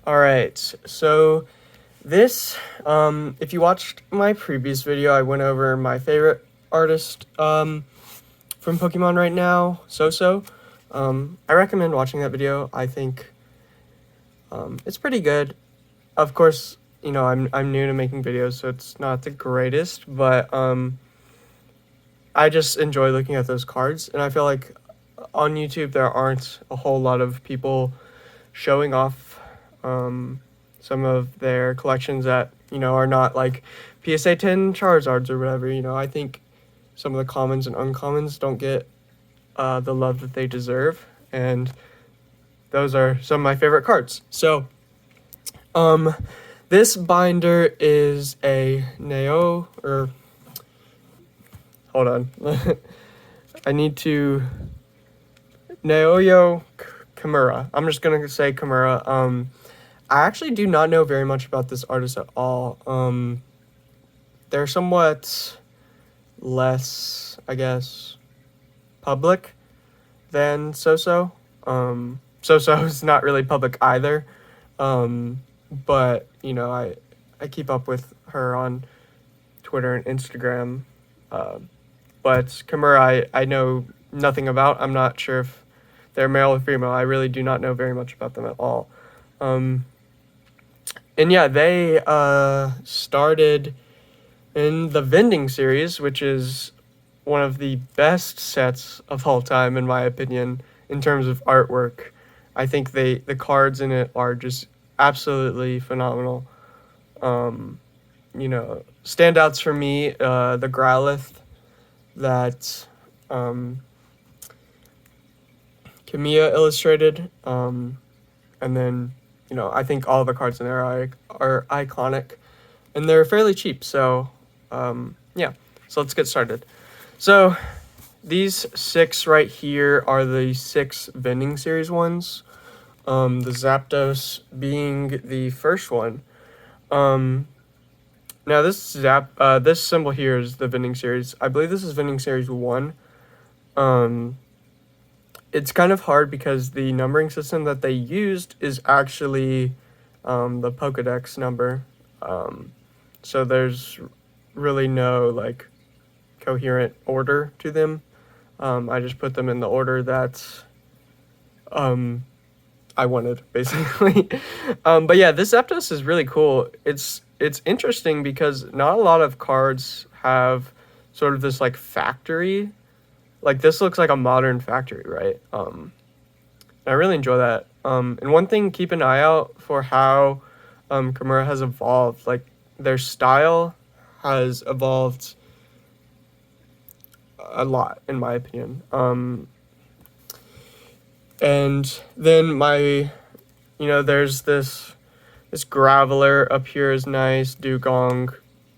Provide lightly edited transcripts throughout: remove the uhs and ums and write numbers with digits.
Alright, so this, if you watched my previous video, I went over my favorite artist, from Pokemon right now, So. I recommend watching that video. I think, it's pretty good. Of course, I'm new to making videos, so it's not the greatest, but, I just enjoy looking at those cards, and I feel like on YouTube there aren't a whole lot of people showing off some of their collections that are not like PSA 10 Charizards or whatever. I think some of the commons and uncommons don't get the love that they deserve, and those are some of my favorite cards. So this binder is a hold on. I need to Naoyo Kimura. I'm just gonna say Kimura. I actually do not know very much about this artist at all. They're somewhat less, I guess, public than So. So is not really public either. But I keep up with her on Twitter and Instagram. But Kimura, I know nothing about. I'm not sure if they're male or female. I really do not know very much about them at all. And yeah, they started in the vending series, which is one of the best sets of all time, in my opinion, in terms of artwork. I think the cards in it are just absolutely phenomenal. Standouts for me, the Growlithe that Kamiya illustrated, and then I think all the cards in there are iconic, and they're fairly cheap. So yeah, so let's get started. So these 6 right here are the 6 vending series ones. The Zapdos being the first one. Now this symbol here is the vending series. I believe this is vending series 1. It's kind of hard because the numbering system that they used is actually the Pokedex number. So there's really no coherent order to them. I just put them in the order that I wanted, basically. But yeah, this Zeptos is really cool. It's interesting because not a lot of cards have sort of this factory. This looks like a modern factory, right? I really enjoy that. And one thing, keep an eye out for how Kimura has evolved. Their style has evolved a lot, in my opinion. And then there's this Graveler up here is nice. Dugong,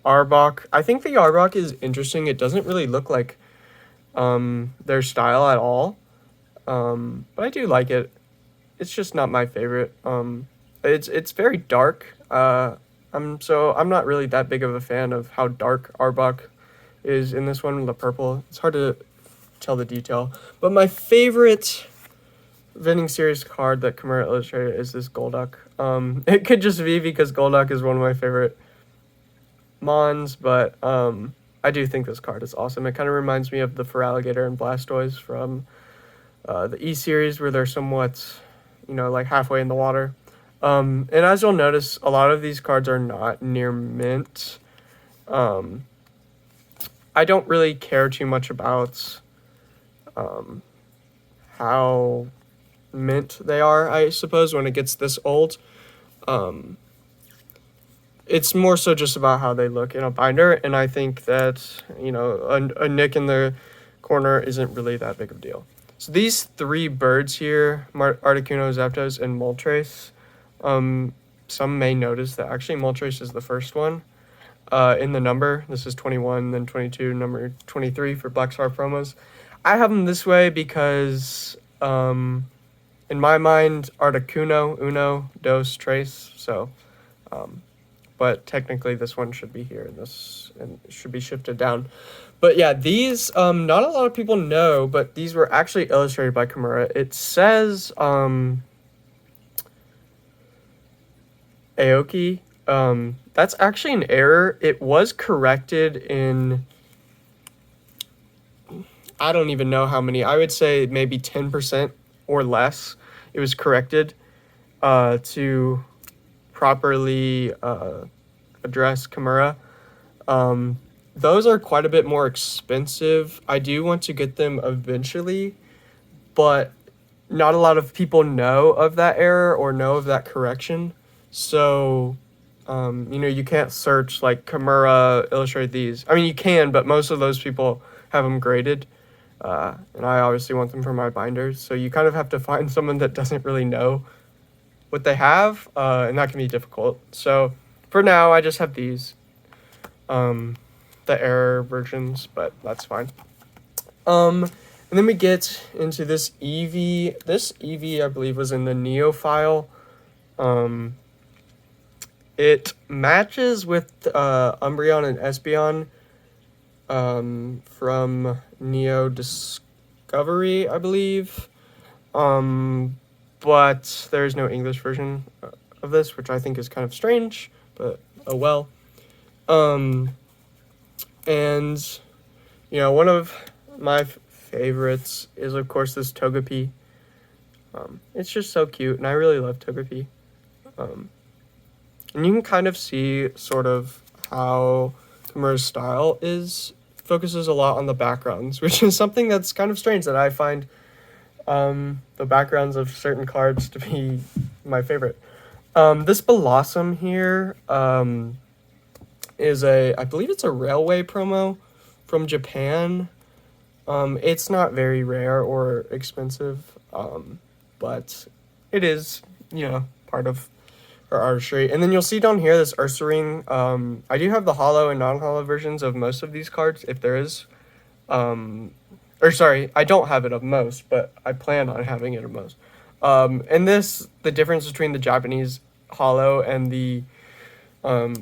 Arbok. I think the Arbok is interesting. It doesn't really look like their style at all. But I do like it. It's just not my favorite. It's very dark. I'm not really that big of a fan of how dark Arbok is in this one. The purple. It's hard to tell the detail. But my favorite vending series card that Kimura illustrated is this Golduck. It could just be because Golduck is one of my favorite mons, but I do think this card is awesome. It kind of reminds me of the Feraligatr and Blastoise from the E series, where they're somewhat, halfway in the water. And as you'll notice, a lot of these cards are not near mint. I don't really care too much about how mint they are, I suppose, when it gets this old. It's more so just about how they look in a binder, and I think that a nick in the corner isn't really that big of a deal. So these 3 birds here, Articuno, Zeptos, and Moltres, some may notice that actually Moltres is the first one in the number. This is 21, then 22, number 23 for Black Star promos. I have them this way because in my mind, Articuno, uno, dos, tres. So, but technically this one should be here, and it should be shifted down. But yeah, these, not a lot of people know, but these were actually illustrated by Kimura. It says, Aoki. That's actually an error. It was corrected in, I don't even know how many. I would say maybe 10% or less. It was corrected to properly address Kimura. Those are quite a bit more expensive. I do want to get them eventually, but not a lot of people know of that error or know of that correction. So, you can't search like Kimura illustrate these. I mean, you can, but most of those people have them graded. And I obviously want them for my binders. So you kind of have to find someone that doesn't really know what they have, and that can be difficult. So for now, I just have these, the error versions, but that's fine. And then we get into this Eevee. This Eevee, I believe, was in the Neo file. It matches with Umbreon and Espeon from Neo Discovery, I believe. But there's no English version of this, which I think is kind of strange, but oh well. And, one of my favorites is, of course, this Togepi. It's just so cute, and I really love Togepi. And you can kind of see sort of how Kimura's style focuses a lot on the backgrounds, which is something that's kind of strange that I find the backgrounds of certain cards to be my favorite. This Blossom here is I believe it's a railway promo from Japan. It's not very rare or expensive, but it is, part of her artistry. And then you'll see down here this Ursa Ring. I do have the holo and non-holo versions of most of these cards, if there is. I don't have it of most, but I plan on having it of most. And the difference between the Japanese holo and the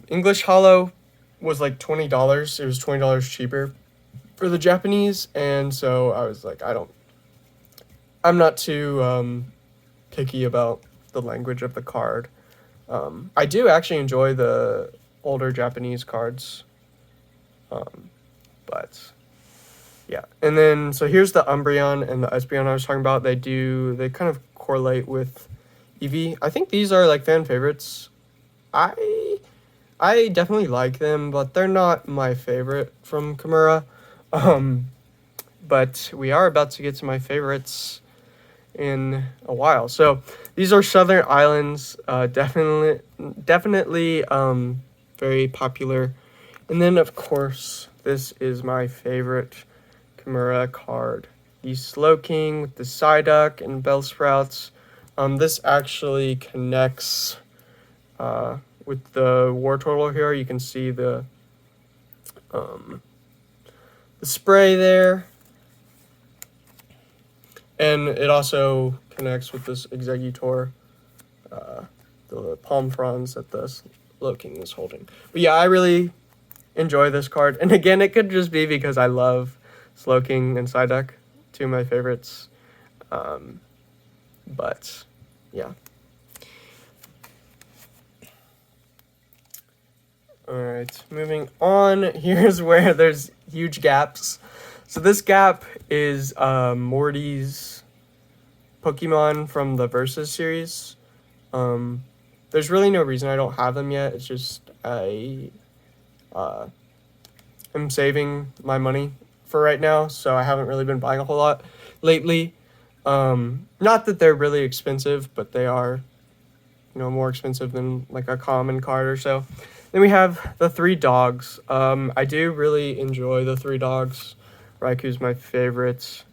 English holo was like $20. It was $20 cheaper for the Japanese, and so I was like, I'm not too picky about the language of the card. I do actually enjoy the older Japanese cards, but yeah. And then, so here's the Umbreon and the Espeon I was talking about. They kind of correlate with Eevee. I think these are like fan favorites. I definitely like them, but they're not my favorite from Kimura. But we are about to get to my favorites in a while. So these are Southern Islands, definitely very popular. And then, of course, this is my favorite Kimura card, the Slowking with the Psyduck and Bellsprouts. This actually connects with the War Turtle here. You can see the spray there. And it also connects with this Exeggutor, the palm fronds that the Slowking is holding. But yeah, I really enjoy this card. And again, it could just be because I love Slowking and Psyduck, two of my favorites. But yeah. Alright, moving on. Here's where there's huge gaps. So this gap is Morty's Pokemon from the Versus series. There's really no reason I don't have them yet. It's just I am saving my money for right now, so I haven't really been buying a whole lot lately. Not that they're really expensive, but they are, more expensive than like a common card or so. Then we have the Three Dogs. I do really enjoy the Three Dogs. Raiku's my favorite.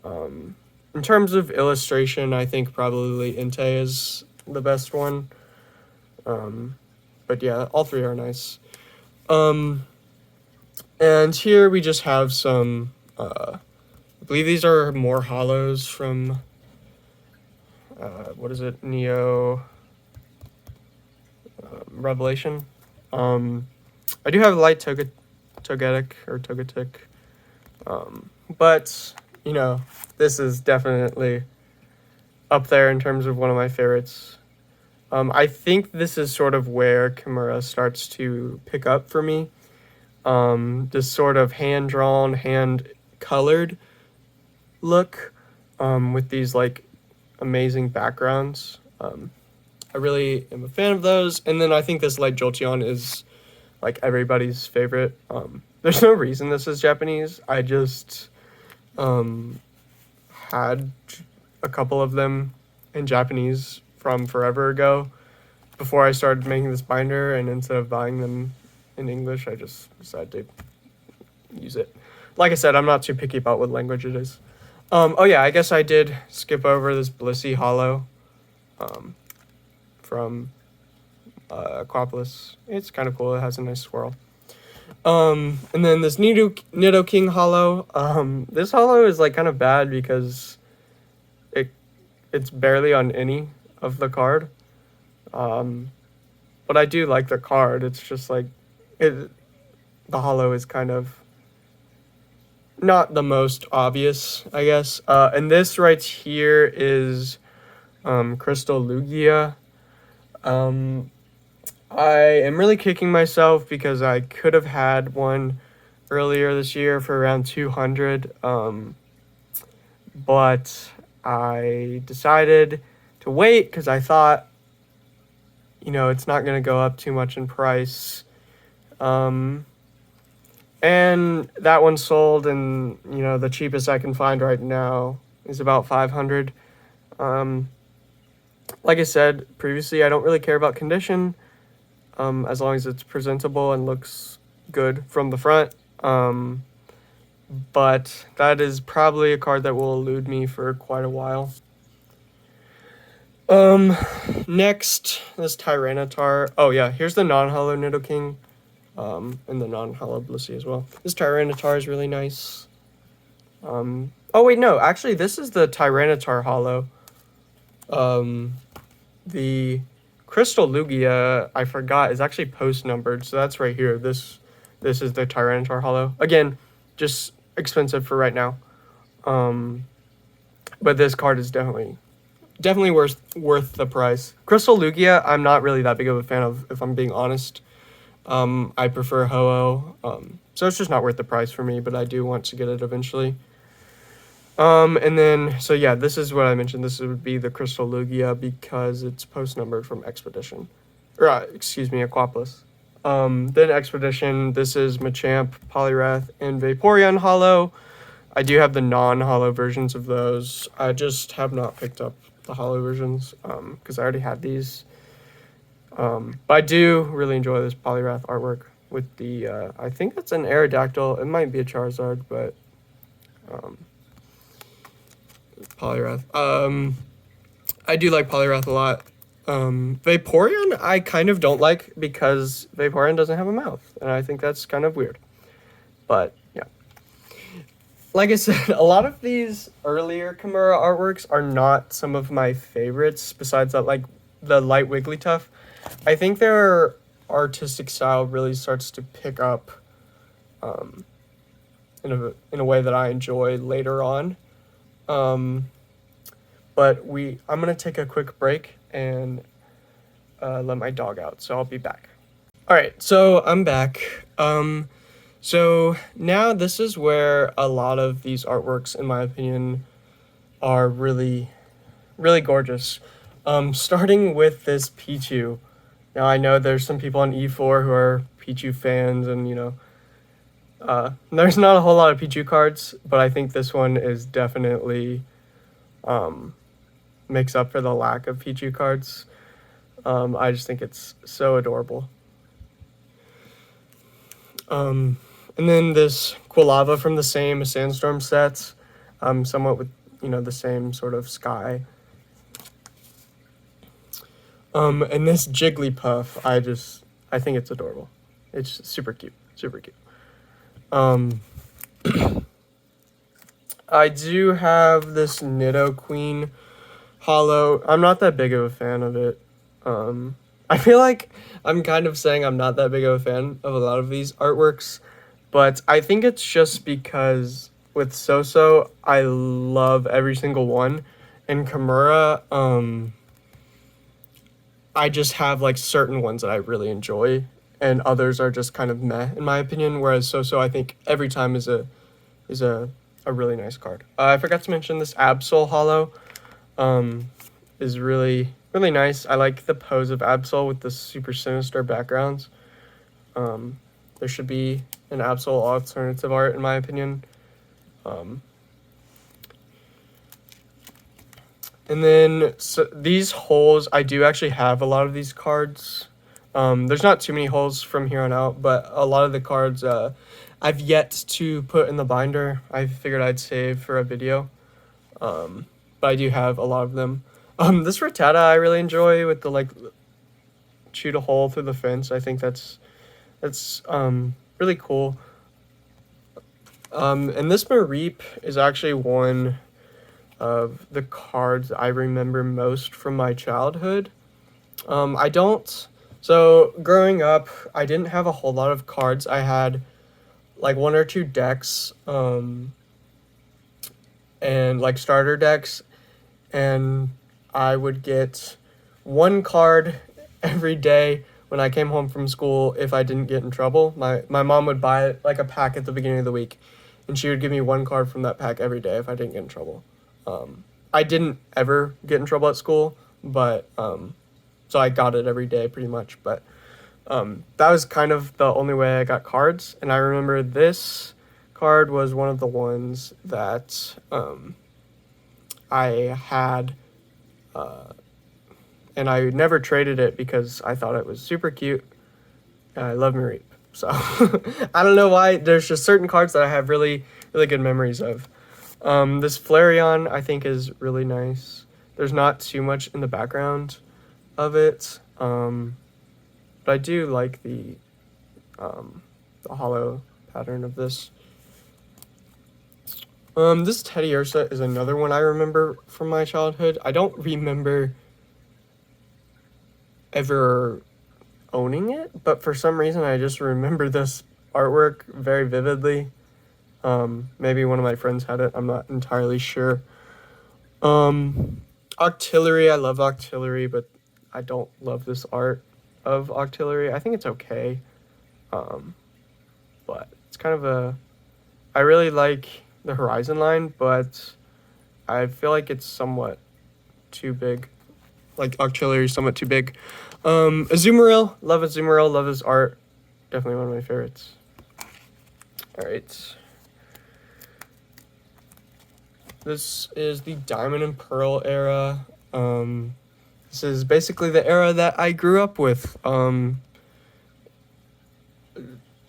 In terms of illustration, I think probably Entei is the best one. But yeah, all three are nice. And here we just have some, I believe these are more holos from, Neo Revelation. I do have light Togetic or Togetic. But, this is definitely up there in terms of one of my favorites. I think this is sort of where Kimura starts to pick up for me. This sort of hand-drawn, hand-colored look with these like amazing backgrounds. I really am a fan of those. And then I think this Light Jolteon is like everybody's favorite. There's no reason this is Japanese. I just had a couple of them in Japanese from forever ago before I started making this binder, and instead of buying them in English, I just decided to use it. Like I said, I'm not too picky about what language it is. Oh yeah, I guess I did skip over this Blissey Hollow from Aquapolis. It's kind of cool. It has a nice swirl. And then this Nidoking Hollow. This Hollow is like kind of bad because it's barely on any of the card. But I do like the card. It's just like the Hollow is kind of not the most obvious, I guess. And this right here is Crystal Lugia. I am really kicking myself because I could have had one earlier this year for around 200, but I decided to wait because I thought, you know, it's not going to go up too much in price. And that one sold, and, you know, the cheapest I can find right now is about 500. Like I said previously, I don't really care about condition, as long as it's presentable and looks good from the front. But that is probably a card that will elude me for quite a while. Next, this Tyranitar. Oh yeah, here's the non-hollow Nidoking, and the non-hollow Blissey as well. This Tyranitar is really nice. Oh wait, no, actually this is the Tyranitar hollow. The Crystal Lugia, I forgot, is actually post-numbered, so that's right here. This is the Tyranitar hollow. Again, just expensive for right now. But this card is definitely worth the price. Crystal Lugia, I'm not really that big of a fan of, if I'm being honest. I prefer Ho-Oh, so it's just not worth the price for me, but I do want to get it eventually. And then, so yeah, this is what I mentioned. This would be the Crystal Lugia because it's post-numbered from Expedition. Or, excuse me, Aquapolis. Then Expedition, this is Machamp, Poliwrath, and Vaporeon Hollow. I do have the non-hollow versions of those. I just have not picked up the hollow versions, because I already had these. But I do really enjoy this Poliwrath artwork with the, I think it's an Aerodactyl. It might be a Charizard, but, Poliwrath. I do like Poliwrath a lot. Vaporeon I kind of don't like because Vaporeon doesn't have a mouth, and I think that's kind of weird. But yeah, like I said, a lot of these earlier Kimura artworks are not some of my favorites. Besides that, like the light Wigglytuff, I think their artistic style really starts to pick up in a way that I enjoy later on. But I'm gonna take a quick break and let my dog out, so I'll be back. All right, so I'm back. So now this is where a lot of these artworks, in my opinion, are really, really gorgeous. Starting with this Pichu. Now I know there's some people on E4 who are Pichu fans, and you know, there's not a whole lot of Pichu cards, but I think this one is definitely makes up for the lack of Pichu cards. I just think it's so adorable. And then this Quilava from the same Sandstorm set, somewhat with, you know, the same sort of sky. And this Jigglypuff, I think it's adorable. It's super cute, super cute. I do have this Nidoqueen hollow. I'm not that big of a fan of it. I feel like I'm kind of saying I'm not that big of a fan of a lot of these artworks, but I think it's just because with So-So, I love every single one, and Kimura, I just have like certain ones that I really enjoy, and others are just kind of meh in my opinion. Whereas So I think every time is a really nice card. I forgot to mention this Absol Hollow is really nice. I like the pose of Absol with the super sinister backgrounds. There should be an Absol alternative art in my opinion. And then these holes, I do actually have a lot of these cards. There's not too many holes from here on out, but a lot of the cards I've yet to put in the binder. I figured I'd save for a video, but I do have a lot of them. This Rattata I really enjoy with the like shoot a hole through the fence. I think that's really cool. And this Mareep is actually one of the cards I remember most from my childhood. I don't. So growing up, I didn't have a whole lot of cards. I had like one or two decks, and like starter decks, and I would get one card every day when I came home from school if I didn't get in trouble. My mom would buy like a pack at the beginning of the week, and she would give me one card from that pack every day if I didn't get in trouble. I didn't ever get in trouble at school, but so I got it every day pretty much. But that was kind of the only way I got cards. And I remember this card was one of the ones that I had, and I never traded it because I thought it was super cute. And I love Mareep. So I don't know why. There's just certain cards that I have really good memories of. This Flareon I think is really nice. There's not too much in the background of it, but I do like the hollow pattern of this. This Teddy Ursa is another one I remember from my childhood. I don't remember ever owning it, but for some reason I just remember this artwork very vividly. Maybe one of my friends had it. I'm not entirely sure. Octillery, I love Octillery, but I don't love this art of Octillery. I think it's okay. But it's kind of I really like the Horizon line, but I feel like it's somewhat too big. Like Octillery is somewhat too big. Azumarill, love Azumarill, love his art. Definitely one of my favorites. Alright. This is the Diamond and Pearl era. This is basically the era that I grew up with. Diamond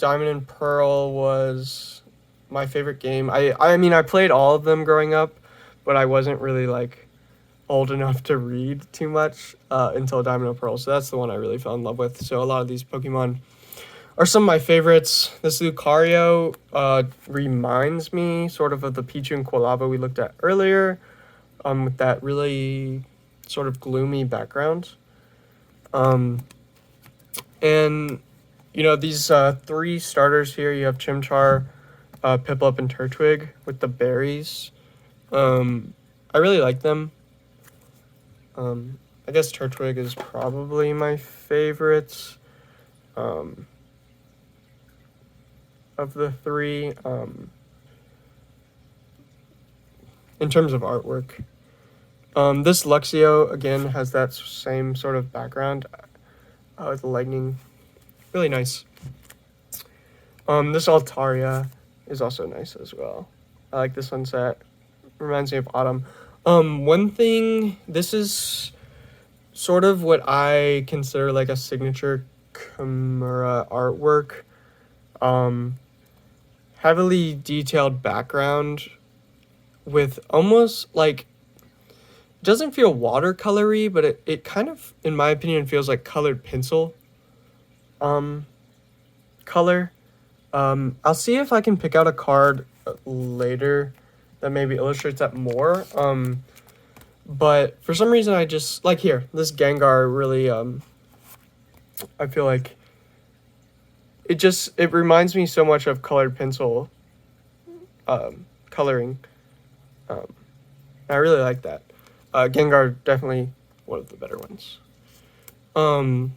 and Pearl was my favorite game. I mean, I played all of them growing up, but I wasn't really, like, old enough to read too much until Diamond and Pearl. So that's the one I really fell in love with. So a lot of these Pokemon are some of my favorites. This Lucario reminds me sort of the Pichu and Quilava we looked at earlier, with that really sort of gloomy background. And, you know, these three starters here, you have Chimchar, Piplup, and Turtwig with the berries. I really like them. I guess Turtwig is probably my favorite. Of the three, in terms of artwork. This Luxio, again, has that same sort of background with the lightning. Really nice. This Altaria is also nice as well. I like this sunset. Reminds me of autumn. One thing, this is sort of what I consider like a signature Kimura artwork. Heavily detailed background with almost like, doesn't feel watercolory, but it kind of, in my opinion, feels like colored pencil color. I'll see if I can pick out a card later that maybe illustrates that more. But for some reason I just, like here, this Gengar really, I feel like it reminds me so much of colored pencil coloring. I really like that. Gengar, definitely one of the better ones. And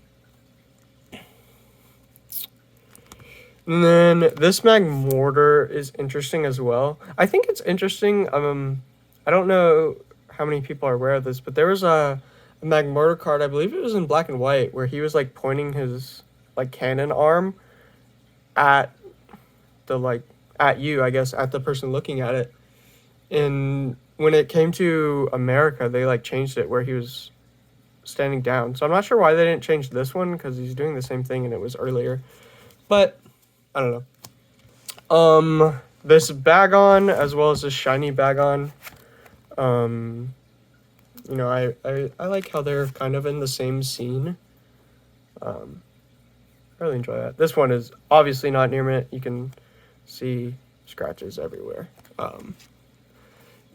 then this Magmortar is interesting as well. I think it's interesting. I don't know how many people are aware of this, but there was a Magmortar card, I believe it was in black and white, where he was like pointing his like cannon arm at the at you, I guess, at the person looking at it. And when it came to America, they like changed it where he was standing down. So I'm not sure why they didn't change this one, because he's doing the same thing and it was earlier. But I don't know. This Bagon as well as this shiny Bagon. You know, I like how they're kind of in the same scene. I really enjoy that. This one is obviously not near mint. You can see scratches everywhere.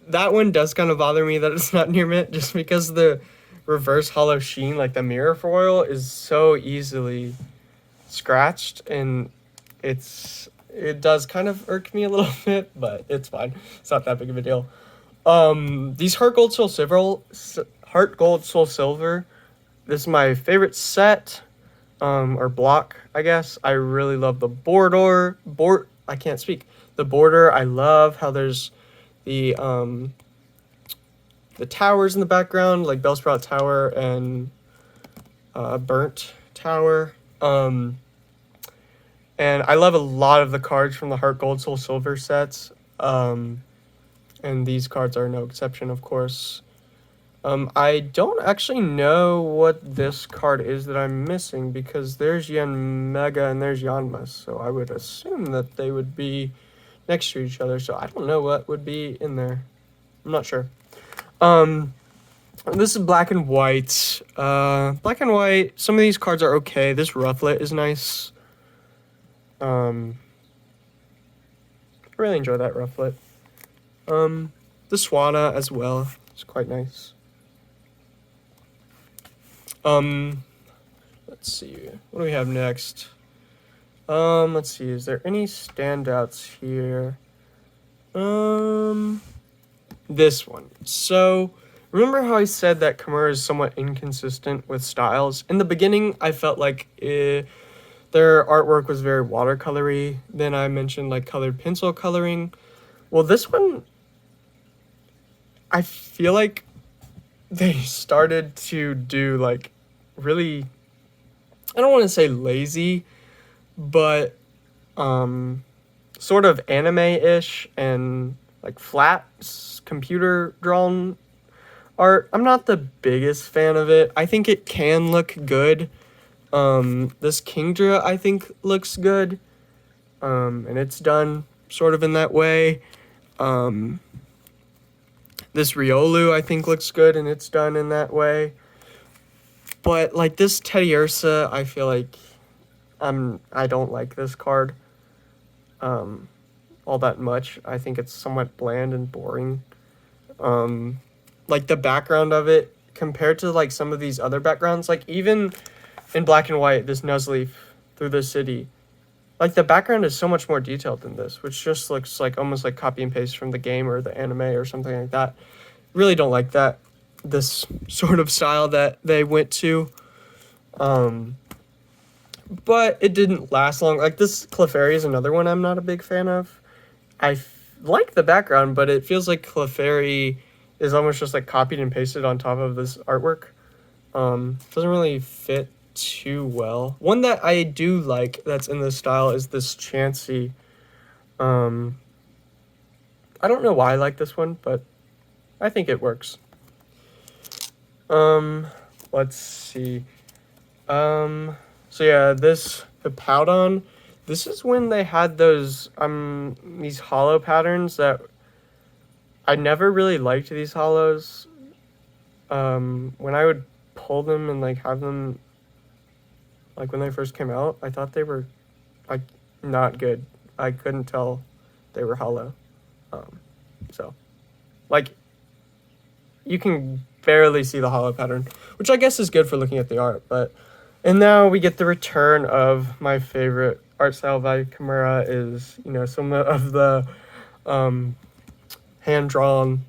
That one does kind of bother me that it's not near mint, just because the reverse hollow sheen, like the mirror foil, is so easily scratched, and it does kind of irk me a little bit, but it's fine. It's not that big of a deal. These Heart Gold Soul Silver, this is my favorite set, or block, I guess. I really love the I can't speak. The border, I love how there's the towers in the background, like Bellsprout Tower and Burnt Tower. And I love a lot of the cards from the Heart Gold Soul Silver sets. And these cards are no exception, of course. I don't actually know what this card is that I'm missing, because there's Yanmega and there's Yanma, so I would assume that they would be next to each other, so I don't know what would be in there. I'm not sure. This is black and white. Black and white, some of these cards are okay. This Rufflet is nice. I really enjoy that Rufflet. The Swanna as well. It's quite nice. Let's see. What do we have next? Let's see. Is there any standouts here? This one. So, remember how I said that Kimura is somewhat inconsistent with styles? In the beginning, I felt like their artwork was very watercolory. Then I mentioned like colored pencil coloring. Well, this one, I feel like they started to do like really, I don't want to say lazy, but sort of anime-ish and like flat computer drawn art. I'm not the biggest fan of it. I think it can look good. This Kingdra I think looks good, and it's done sort of in that way. This Riolu I think looks good, and it's done in that way. But like this Teddy Ursa, I feel like I don't like this card all that much. I think it's somewhat bland and boring. Like the background of it compared to like some of these other backgrounds, like even in black and white, this Nuzleaf through the city, like the background is so much more detailed than this, which just looks like almost like copy and paste from the game or the anime or something like that. Really don't like that, this sort of style that they went to. But it didn't last long. Like this Clefairy is another one I'm not a big fan of. I like the background, but it feels like Clefairy is almost just like copied and pasted on top of this artwork. Doesn't really fit too well. One that I do like that's in this style is this Chansey. I don't know why I like this one, but I think it works. Let's see. So yeah, this Hippowdon, this is when they had those these hollow patterns that I never really liked these hollows. When I would pull them and like have them like when they first came out, I thought they were like not good. I couldn't tell they were hollow. So like you can barely see the hollow pattern, which I guess is good for looking at the art. And now we get the return of my favorite art style by Kimura, is, you know, some of the hand-drawn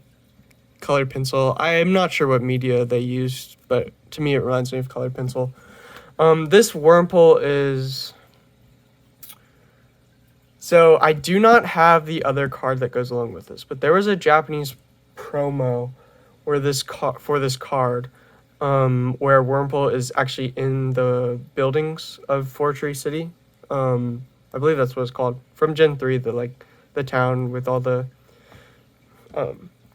colored pencil. I am not sure what media they used, but to me it reminds me of colored pencil. This Wurmple is... So I do not have the other card that goes along with this, but there was a Japanese promo where for this card, where Wurmple is actually in the buildings of Fortree City. I believe that's what it's called. From Gen 3, the town with all the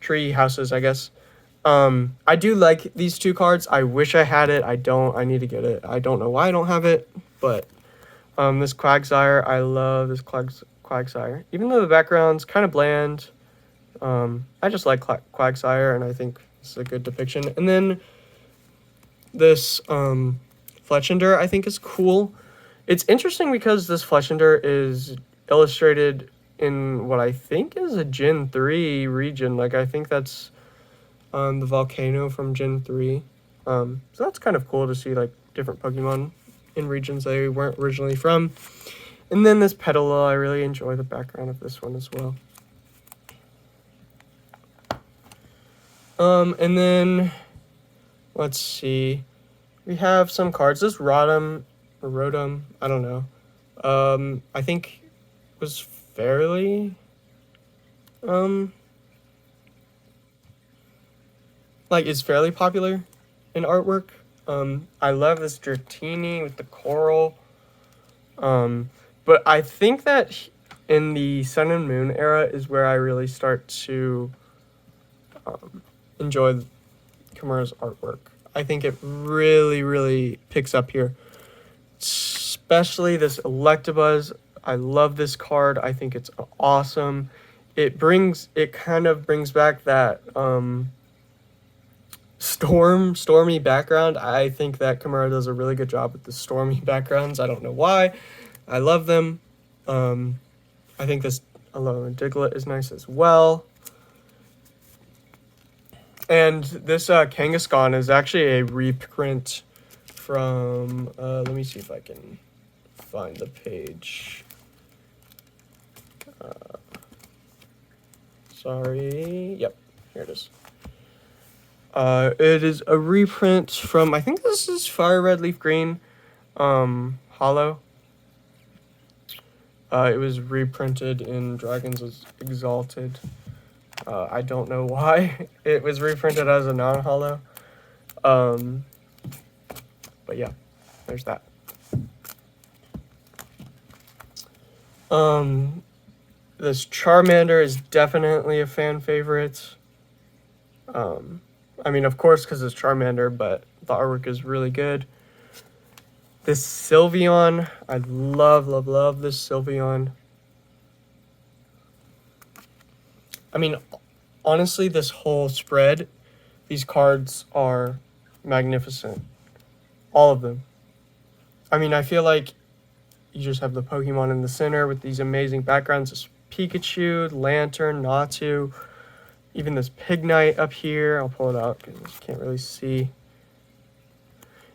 tree houses, I guess. I do like these two cards. I wish I had it. I don't. I need to get it. I don't know why I don't have it, but this Quagsire, I love this Quagsire. Even though the background's kind of bland, I just like Quagsire, and I think this is a good depiction. And then this Fletchinder, I think, is cool. It's interesting because this Fletchinder is illustrated in what I think is a Gen 3 region. Like, I think that's the volcano from Gen 3. So that's kind of cool to see, like, different Pokemon in regions they weren't originally from. And then this Petalil, I really enjoy the background of this one as well. And then, let's see. We have some cards. This Rotom, I don't know. I think was fairly, is fairly popular in artwork. I love this Dratini with the coral. But I think that in the Sun and Moon era is where I really start to enjoy Kimura's artwork. I think it really, really picks up here. Especially this Electabuzz. I love this card. I think it's awesome. It kind of brings back that stormy background. I think that Kimura does a really good job with the stormy backgrounds. I don't know why. I love them. I think this Alolan Diglett is nice as well. And this Kangaskhan is actually a reprint from, let me see if I can find the page. Sorry. Yep, here it is. It is a reprint from, I think this is Fire Red Leaf Green, Hollow. It was reprinted in Dragons Exalted. I don't know why it was reprinted as a non-hollow. But yeah, there's that. This Charmander is definitely a fan favorite. I mean, of course, because it's Charmander, but the artwork is really good. This Sylveon, I love this Sylveon. I mean, honestly, this whole spread, these cards are magnificent. All of them. I mean, I feel like you just have the Pokemon in the center with these amazing backgrounds. This Pikachu, Lantern, Natu, even this Pignite up here. I'll pull it out because you can't really see.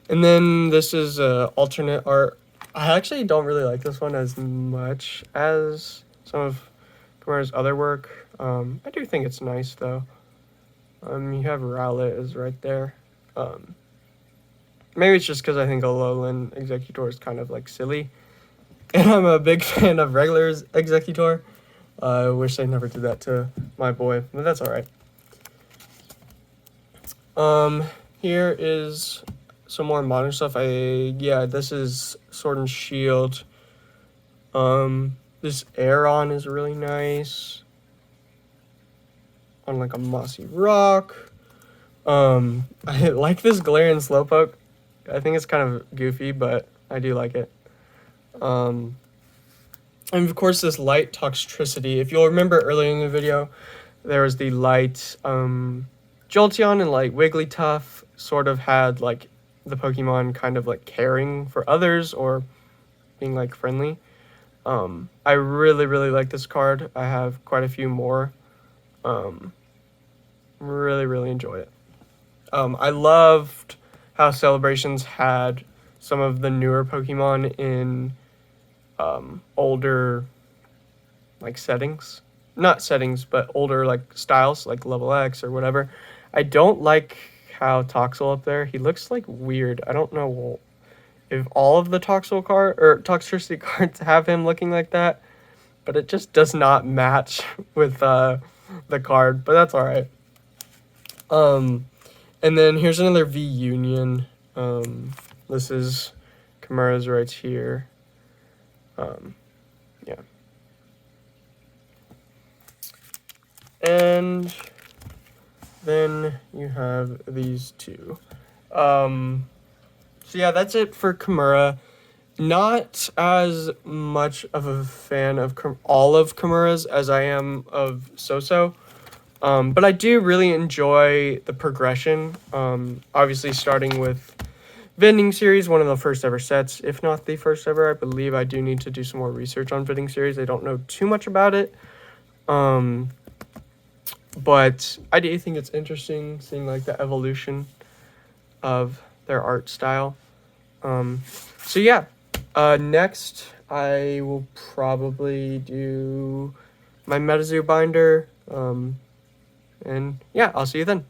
And then this is alternate art. I actually don't really like this one as much as some of Kimura's other work. I do think it's nice, though. You have Rowlet is right there. Maybe it's just because I think Alolan Executor is kind of, like, silly. And I'm a big fan of regular Executor. I wish they never did that to my boy, but that's alright. Here is some more modern stuff. This is Sword and Shield. This Aeron is really nice. On like a mossy rock. I like this Galarian Slowpoke. I think it's kind of goofy, but I do like it. And of course this Light Toxtricity. If you'll remember earlier in the video, there was the Light Jolteon and like Wigglytuff sort of had like the Pokemon kind of like caring for others or being like friendly. I really like this card. I have quite a few more. Really enjoy it. I loved how Celebrations had some of the newer Pokemon in older like settings. not settings, but older like styles, like level X or whatever. I don't like how Toxel up there. He looks like weird. I don't know if all of the Toxel card or Toxtricity cards have him looking like that, but it just does not match with the card. But that's all right. And then here's another V Union. This is Kimura's right here. Yeah. And then you have these two. So yeah, that's it for Kimura. Not as much of a fan of all of Kimura's as I am of So-So. But I do really enjoy the progression. Obviously starting with Vending Series, one of the first ever sets, if not the first ever. I believe I do need to do some more research on Vending Series. I don't know too much about it. But I do think it's interesting seeing like the evolution of their art style. So yeah, next I will probably do my MetaZoo binder. And yeah, I'll see you then.